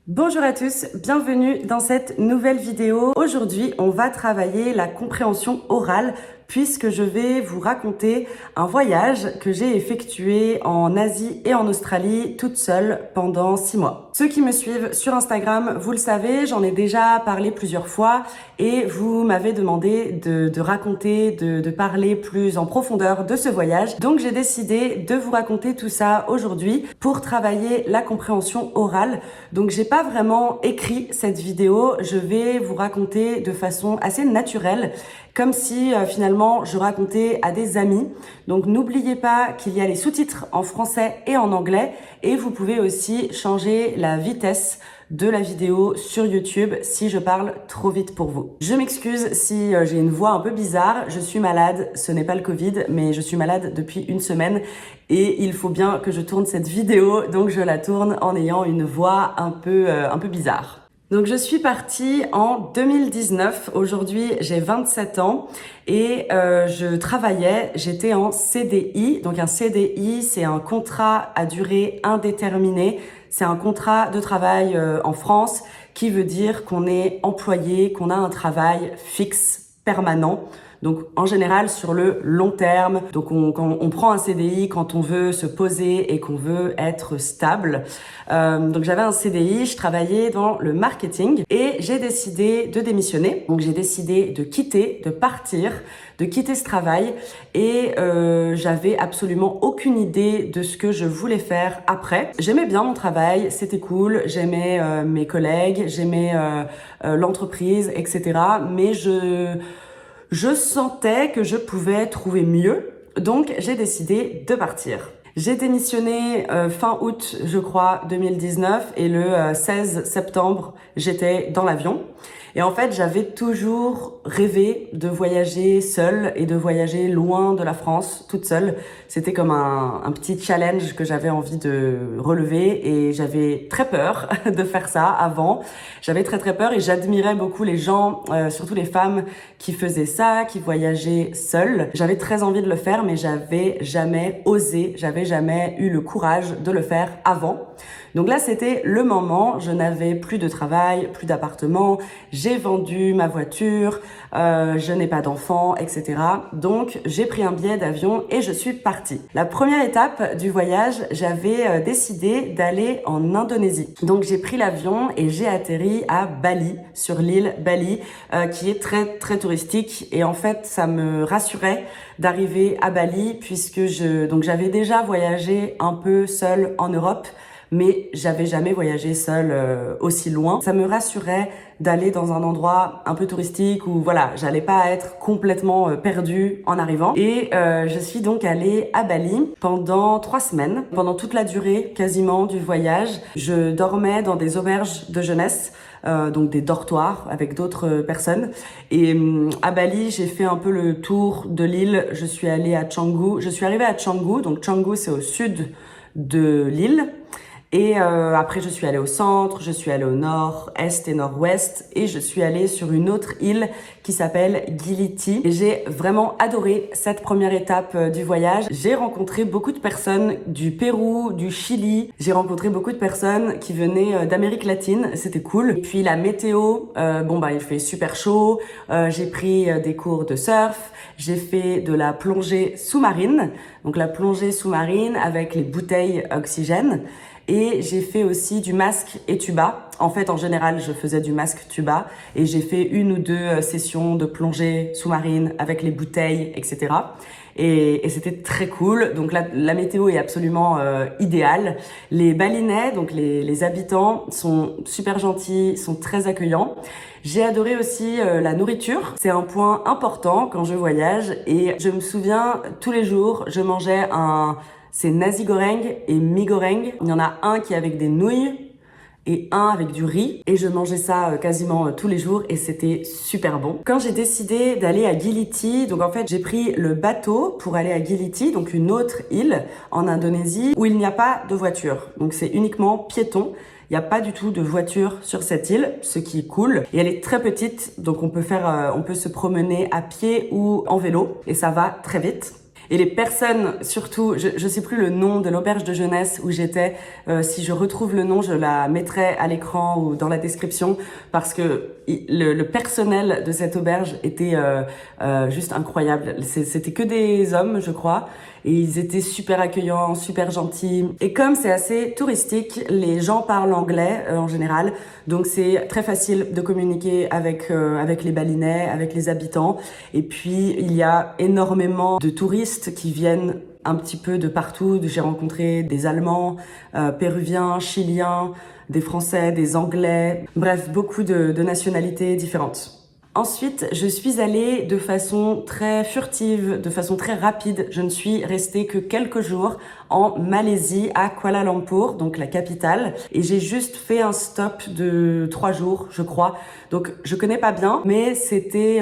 Bonjour à tous, bienvenue dans cette nouvelle vidéo. Aujourd'hui, on va travailler la compréhension orale puisque je vais vous raconter un voyage que j'ai effectué en Asie et en Australie toute seule pendant 6 mois. Ceux qui me suivent sur Instagram, vous le savez, j'en ai déjà parlé plusieurs fois et vous m'avez demandé de raconter, de parler plus en profondeur de ce voyage. Donc j'ai décidé de vous raconter tout ça aujourd'hui pour travailler la compréhension orale. Donc j'ai pas vraiment écrit cette vidéo, je vais vous raconter de façon assez naturelle, comme si finalement je racontais à des amis. Donc n'oubliez pas qu'il y a les sous-titres en français et en anglais et vous pouvez aussi changer la vitesse de la vidéo sur YouTube si je parle trop vite pour vous. Je m'excuse si j'ai une voix un peu bizarre, je suis malade, ce n'est pas le Covid, mais je suis malade depuis une semaine et il faut bien que je tourne cette vidéo, donc je la tourne en ayant une voix un peu bizarre. Donc je suis partie en 2019, aujourd'hui j'ai 27 ans et je travaillais, j'étais en CDI. Donc un CDI c'est un contrat à durée indéterminée, c'est un contrat de travail en France qui veut dire qu'on est employé, qu'on a un travail fixe, permanent. Donc en général sur le long terme, donc on prend un CDI quand on veut se poser et qu'on veut être stable. Donc j'avais un CDI, je travaillais dans le marketing et j'ai décidé de démissionner. Donc j'ai décidé de quitter, de partir, de quitter ce travail et j'avais absolument aucune idée de ce que je voulais faire après. J'aimais bien mon travail, c'était cool, j'aimais mes collègues, j'aimais l'entreprise, etc. Mais je sentais que je pouvais trouver mieux, donc j'ai décidé de partir. J'ai démissionné fin août, je crois, 2019 et le 16 septembre, j'étais dans l'avion. Et en fait, j'avais toujours rêvé de voyager seule et de voyager loin de la France, toute seule. C'était comme un petit challenge que j'avais envie de relever et j'avais très peur de faire ça avant. J'avais très peur et j'admirais beaucoup les gens, surtout les femmes qui faisaient ça, qui voyageaient seules. J'avais très envie de le faire, mais j'avais jamais osé, j'avais jamais eu le courage de le faire avant. Donc là, c'était le moment, je n'avais plus de travail, plus d'appartement, j'ai vendu ma voiture, je n'ai pas d'enfants, etc. Donc, j'ai pris un billet d'avion et je suis partie. La première étape du voyage, j'avais décidé d'aller en Indonésie. Donc, j'ai pris l'avion et j'ai atterri à Bali, sur l'île Bali, qui est très touristique. Et en fait, ça me rassurait d'arriver à Bali puisque j'avais déjà voyagé un peu seule en Europe, mais j'avais jamais voyagé seule aussi loin. Ça me rassurait d'aller dans un endroit un peu touristique où voilà, j'allais pas être complètement perdue en arrivant. Et je suis donc allée à Bali pendant 3 semaines. Pendant toute la durée quasiment du voyage, je dormais dans des auberges de jeunesse. Donc des dortoirs avec d'autres personnes. Et à Bali, j'ai fait un peu le tour de l'île. Je suis allée à Canggu. Je suis arrivée à Canggu. Donc Canggu, c'est au sud de l'île. Et après, je suis allée au centre, je suis allée au nord, est et nord-ouest, et je suis allée sur une autre île qui s'appelle Gili. Et j'ai vraiment adoré cette première étape du voyage. J'ai rencontré beaucoup de personnes du Pérou, du Chili. J'ai rencontré beaucoup de personnes qui venaient d'Amérique latine. C'était cool. Et puis la météo, il fait super chaud. J'ai pris des cours de surf. J'ai fait de la plongée sous-marine. Donc la plongée sous-marine avec les bouteilles oxygène. Et j'ai fait aussi du masque et tuba. En fait, en général, je faisais du masque tuba et j'ai fait 1 ou 2 sessions de plongée sous-marine avec les bouteilles, etc. Et c'était très cool. Donc la météo est absolument idéale. Les Balinais, donc les habitants, sont super gentils, sont très accueillants. J'ai adoré aussi la nourriture. C'est un point important quand je voyage et je me souviens tous les jours, je mangeais c'est nasi goreng et mi goreng. Il y en a un qui est avec des nouilles et un avec du riz. Et je mangeais ça quasiment tous les jours et c'était super bon. Quand j'ai décidé d'aller à Gili, donc en fait j'ai pris le bateau pour aller à Gili, donc une autre île en Indonésie où il n'y a pas de voiture. Donc c'est uniquement piéton. Il n'y a pas du tout de voiture sur cette île, ce qui est cool. Et elle est très petite, donc on peut se promener à pied ou en vélo et ça va très vite. Et les personnes, surtout, je sais plus le nom de l'auberge de jeunesse où j'étais. Si je retrouve le nom, je la mettrai à l'écran ou dans la description parce que le personnel de cette auberge était juste incroyable. C'était que des hommes, je crois, et ils étaient super accueillants, super gentils. Et comme c'est assez touristique, les gens parlent anglais en général, donc c'est très facile de communiquer avec les Balinais, avec les habitants. Et puis il y a énormément de touristes qui viennent un petit peu de partout. J'ai rencontré des Allemands, Péruviens, Chiliens, des Français, des Anglais, bref, beaucoup de nationalités différentes. Ensuite, je suis allée de façon très furtive, de façon très rapide. Je ne suis restée que quelques jours en Malaisie, à Kuala Lumpur, donc la capitale. Et j'ai juste fait un stop de 3 jours, je crois. Donc, je connais pas bien, mais c'était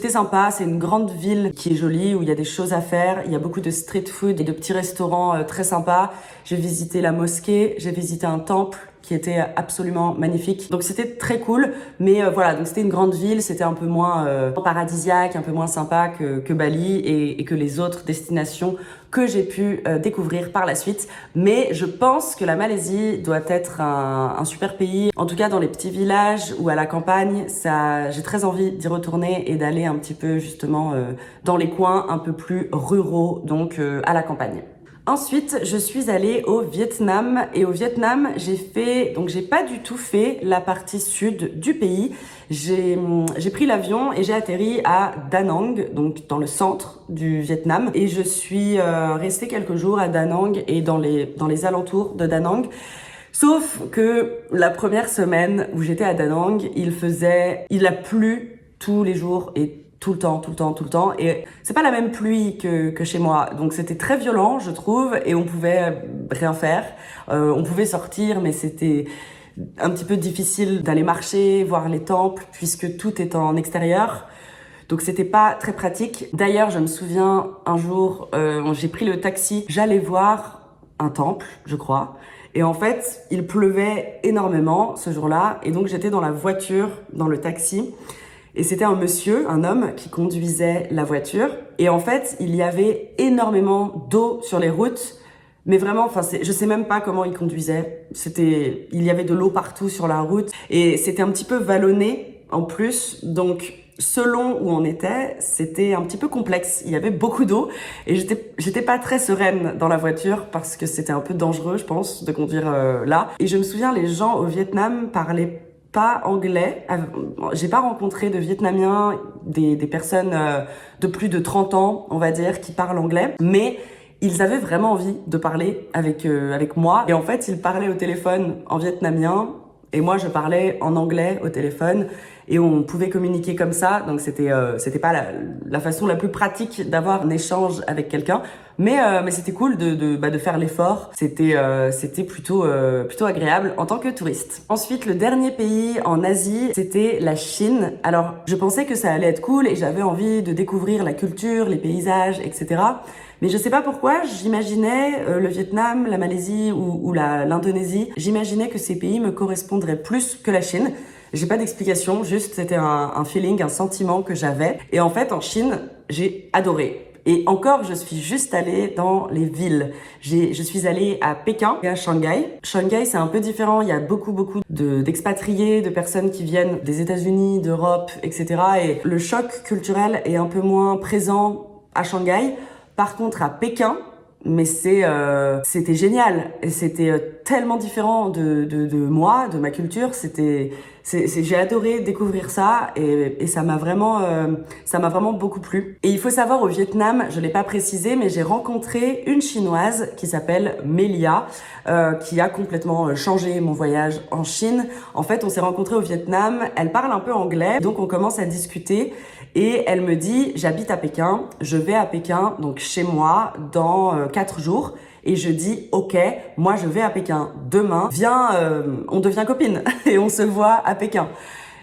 sympa. C'est une grande ville qui est jolie, où il y a des choses à faire. Il y a beaucoup de street food et de petits restaurants très sympas. J'ai visité la mosquée, j'ai visité un temple qui était absolument magnifique. Donc c'était très cool, mais voilà, donc c'était une grande ville, c'était un peu moins paradisiaque, un peu moins sympa que Bali et que les autres destinations que j'ai pu découvrir par la suite. Mais je pense que la Malaisie doit être un super pays. En tout cas, dans les petits villages ou à la campagne, j'ai très envie d'y retourner et d'aller un petit peu justement dans les coins un peu plus ruraux, donc à la campagne. Ensuite, je suis allée au Vietnam et au Vietnam, j'ai pas du tout fait la partie sud du pays. J'ai pris l'avion et j'ai atterri à Da Nang, donc dans le centre du Vietnam, et je suis restée quelques jours à Da Nang et dans les alentours de Da Nang. Sauf que la première semaine où j'étais à Da Nang, il a plu tous les jours et tout le temps. Et c'est pas la même pluie que chez moi. Donc c'était très violent, je trouve, et on pouvait rien faire. On pouvait sortir, mais c'était un petit peu difficile d'aller marcher, voir les temples, puisque tout est en extérieur. Donc c'était pas très pratique. D'ailleurs, je me souviens, un jour, j'ai pris le taxi, j'allais voir un temple, je crois. Et en fait, il pleuvait énormément ce jour-là. Et donc j'étais dans la voiture, dans le taxi. Et c'était un monsieur, un homme, qui conduisait la voiture. Et en fait, il y avait énormément d'eau sur les routes. Mais vraiment, je sais même pas comment il conduisait. Il y avait de l'eau partout sur la route. Et c'était un petit peu vallonné, en plus. Donc, selon où on était, c'était un petit peu complexe. Il y avait beaucoup d'eau. Et j'étais pas très sereine dans la voiture parce que c'était un peu dangereux, je pense, de conduire là. Et je me souviens, les gens au Vietnam parlaient pas anglais. J'ai pas rencontré de Vietnamiens, des personnes de plus de 30 ans, on va dire, qui parlent anglais, mais ils avaient vraiment envie de parler avec moi. Et en fait, ils parlaient au téléphone en vietnamien et moi, je parlais en anglais au téléphone et on pouvait communiquer comme ça. Donc, c'était pas la façon la plus pratique d'avoir un échange avec quelqu'un. Mais c'était cool de faire l'effort. C'était plutôt agréable en tant que touriste. Ensuite, le dernier pays en Asie, c'était la Chine. Alors, je pensais que ça allait être cool et j'avais envie de découvrir la culture, les paysages, etc. Mais je sais pas pourquoi, j'imaginais le Vietnam, la Malaisie ou l'Indonésie, j'imaginais que ces pays me correspondraient plus que la Chine. J'ai pas d'explication, juste c'était un feeling, un sentiment que j'avais. Et en fait, en Chine, j'ai adoré. Et encore, je suis juste allée dans les villes. Je suis allée à Pékin et à Shanghai. Shanghai, c'est un peu différent. Il y a beaucoup d'expatriés, de personnes qui viennent des États-Unis, d'Europe, etc. Et le choc culturel est un peu moins présent à Shanghai. Par contre, à Pékin, mais c'était génial. Et c'était tellement différent de moi, de ma culture. J'ai adoré découvrir ça et ça m'a vraiment beaucoup plu. Et il faut savoir, au Vietnam, je l'ai pas précisé, mais j'ai rencontré une Chinoise qui s'appelle Melia, qui a complètement changé mon voyage en Chine. En fait, on s'est rencontrés au Vietnam. Elle parle un peu anglais, donc on commence à discuter. Et elle me dit, j'habite à Pékin, je vais à Pékin, donc chez moi, dans 4 jours. Et je dis, ok, moi je vais à Pékin demain, viens, on devient copines et on se voit à Pékin.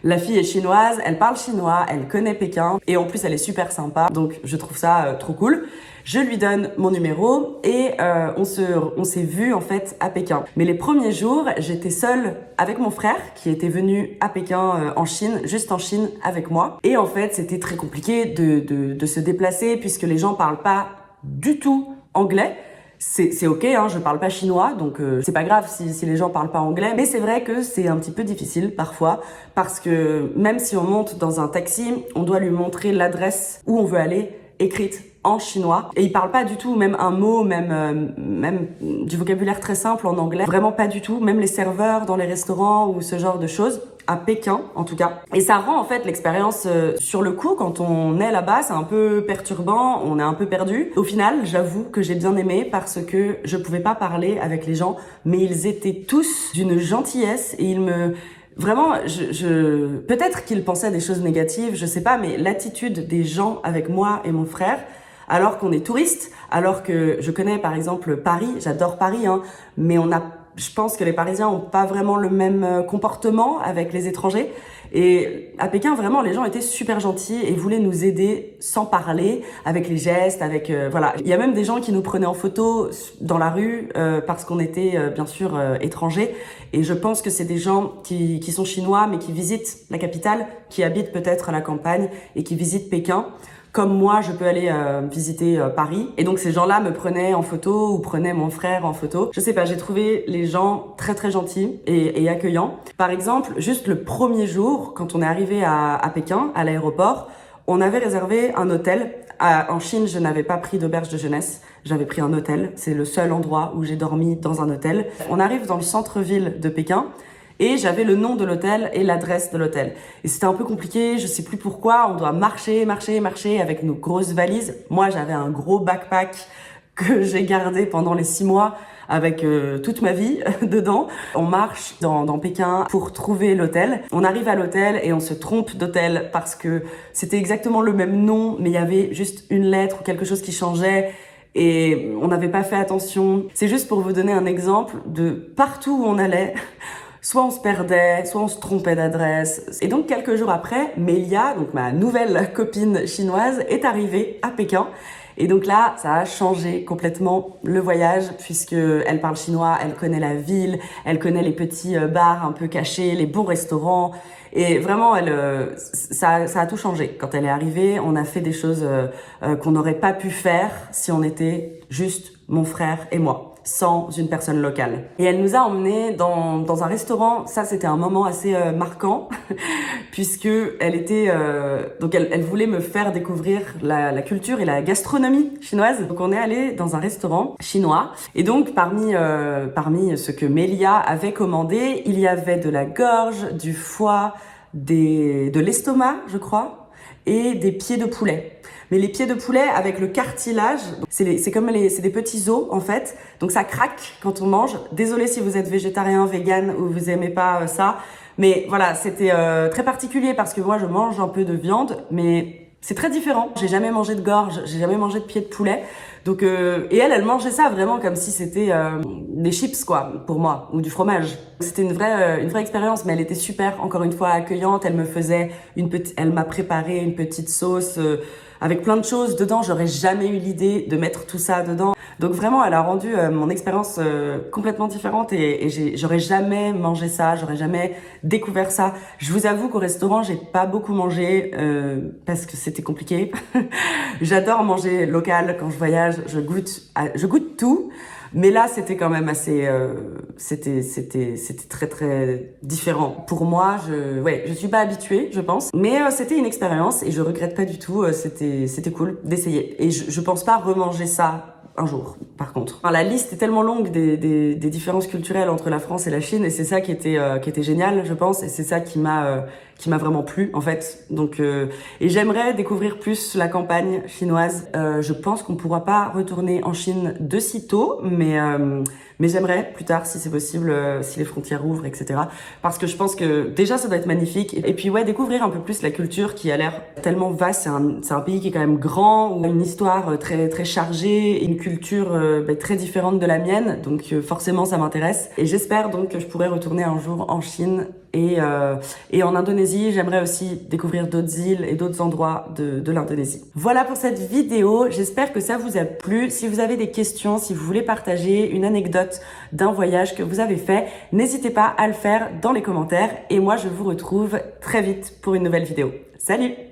La fille est chinoise, elle parle chinois, elle connaît Pékin et en plus elle est super sympa, donc je trouve ça trop cool. Je lui donne mon numéro et on s'est vu en fait à Pékin. Mais les premiers jours, j'étais seule avec mon frère qui était venu à Pékin en Chine, juste en Chine avec moi. Et en fait, c'était très compliqué de se déplacer puisque les gens parlent pas du tout anglais. C'est ok, hein, je parle pas chinois, donc c'est pas grave si les gens parlent pas anglais. Mais c'est vrai que c'est un petit peu difficile parfois, parce que même si on monte dans un taxi, on doit lui montrer l'adresse où on veut aller, écrite en chinois. Et il parle pas du tout, même un mot, même du vocabulaire très simple en anglais. Vraiment pas du tout, même les serveurs dans les restaurants ou ce genre de choses. À Pékin, en tout cas. Et ça rend en fait l'expérience sur le coup, quand on est là-bas, c'est un peu perturbant, on est un peu perdu. Au final, j'avoue que j'ai bien aimé parce que je pouvais pas parler avec les gens, mais ils étaient tous d'une gentillesse et ils me... Vraiment, peut-être qu'ils pensaient des choses négatives, je sais pas, mais l'attitude des gens avec moi et mon frère, alors qu'on est touriste, alors que je connais par exemple Paris, j'adore Paris, hein, mais je pense que les Parisiens ont pas vraiment le même comportement avec les étrangers. Et à Pékin, vraiment, les gens étaient super gentils et voulaient nous aider sans parler, avec les gestes, voilà. Il y a même des gens qui nous prenaient en photo dans la rue parce qu'on était bien sûr étrangers. Et je pense que c'est des gens qui sont chinois mais qui visitent la capitale, qui habitent peut-être à la campagne et qui visitent Pékin. Comme moi, je peux aller visiter Paris. Et donc, ces gens-là me prenaient en photo ou prenaient mon frère en photo. Je sais pas, j'ai trouvé les gens très très gentils et accueillants. Par exemple, juste le premier jour, quand on est arrivé à Pékin, à l'aéroport, on avait réservé un hôtel. En Chine, je n'avais pas pris d'auberge de jeunesse. J'avais pris un hôtel. C'est le seul endroit où j'ai dormi dans un hôtel. On arrive dans le centre-ville de Pékin. Et j'avais le nom de l'hôtel et l'adresse de l'hôtel. Et c'était un peu compliqué, je sais plus pourquoi, on doit marcher avec nos grosses valises. Moi, j'avais un gros backpack que j'ai gardé pendant les 6 mois avec toute ma vie dedans. On marche dans Pékin pour trouver l'hôtel. On arrive à l'hôtel et on se trompe d'hôtel parce que c'était exactement le même nom, mais il y avait juste une lettre ou quelque chose qui changeait. Et on n'avait pas fait attention. C'est juste pour vous donner un exemple de partout où on allait. Soit on se perdait, soit on se trompait d'adresse. Et donc, quelques jours après, Melia, donc ma nouvelle copine chinoise, est arrivée à Pékin. Et donc là, ça a changé complètement le voyage puisque elle parle chinois, elle connaît la ville, elle connaît les petits bars un peu cachés, les bons restaurants. Et vraiment, ça a tout changé. Quand elle est arrivée, on a fait des choses qu'on n'aurait pas pu faire si on était juste mon frère et moi, sans une personne locale. Et elle nous a emmenés dans un restaurant. Ça, c'était un moment assez marquant puisque donc elle voulait me faire découvrir la culture et la gastronomie chinoise. Donc on est allé dans un restaurant chinois et donc parmi ce que Melia avait commandé, il y avait de la gorge, du foie, de l'estomac, je crois, et des pieds de poulet. Mais les pieds de poulet avec le cartilage, c'est des petits os en fait, donc ça craque quand on mange. Désolée si vous êtes végétarien, vegan ou vous aimez pas ça, mais voilà, c'était très particulier parce que moi je mange un peu de viande, mais c'est très différent. J'ai jamais mangé de gorge, j'ai jamais mangé de pieds de poulet. Donc et elle mangeait ça vraiment comme si c'était des chips quoi pour moi ou du fromage. C'était une vraie expérience, mais elle était super, encore une fois accueillante. Elle m'a préparé une petite sauce avec plein de choses dedans. J'aurais jamais eu l'idée de mettre tout ça dedans. Donc vraiment, elle a rendu mon expérience complètement différente et j'aurais jamais mangé ça, j'aurais jamais découvert ça. Je vous avoue qu'au restaurant, j'ai pas beaucoup mangé parce que c'était compliqué. J'adore manger local quand je voyage, je goûte tout. Mais là, c'était quand même assez, c'était très très différent. Pour moi, je suis pas habituée, je pense. Mais c'était une expérience et je regrette pas du tout. C'était cool d'essayer. Et je pense pas remanger ça un jour, par contre. Enfin, la liste est tellement longue des différences culturelles entre la France et la Chine et c'est ça qui était génial, je pense, et c'est ça qui m'a vraiment plu, en fait. Donc, et j'aimerais découvrir plus la campagne chinoise. Je pense qu'on pourra pas retourner en Chine de sitôt, mais j'aimerais plus tard, si c'est possible, si les frontières ouvrent, etc. Parce que je pense que déjà, ça doit être magnifique. Et puis, ouais, découvrir un peu plus la culture qui a l'air tellement vaste. C'est un pays qui est quand même grand, où une histoire très, très chargée, et une culture culture très différente de la mienne, donc forcément ça m'intéresse. Et j'espère donc que je pourrai retourner un jour en Chine et en Indonésie. J'aimerais aussi découvrir d'autres îles et d'autres endroits de l'Indonésie. Voilà pour cette vidéo, j'espère que ça vous a plu. Si vous avez des questions, si vous voulez partager une anecdote d'un voyage que vous avez fait, n'hésitez pas à le faire dans les commentaires et moi je vous retrouve très vite pour une nouvelle vidéo. Salut!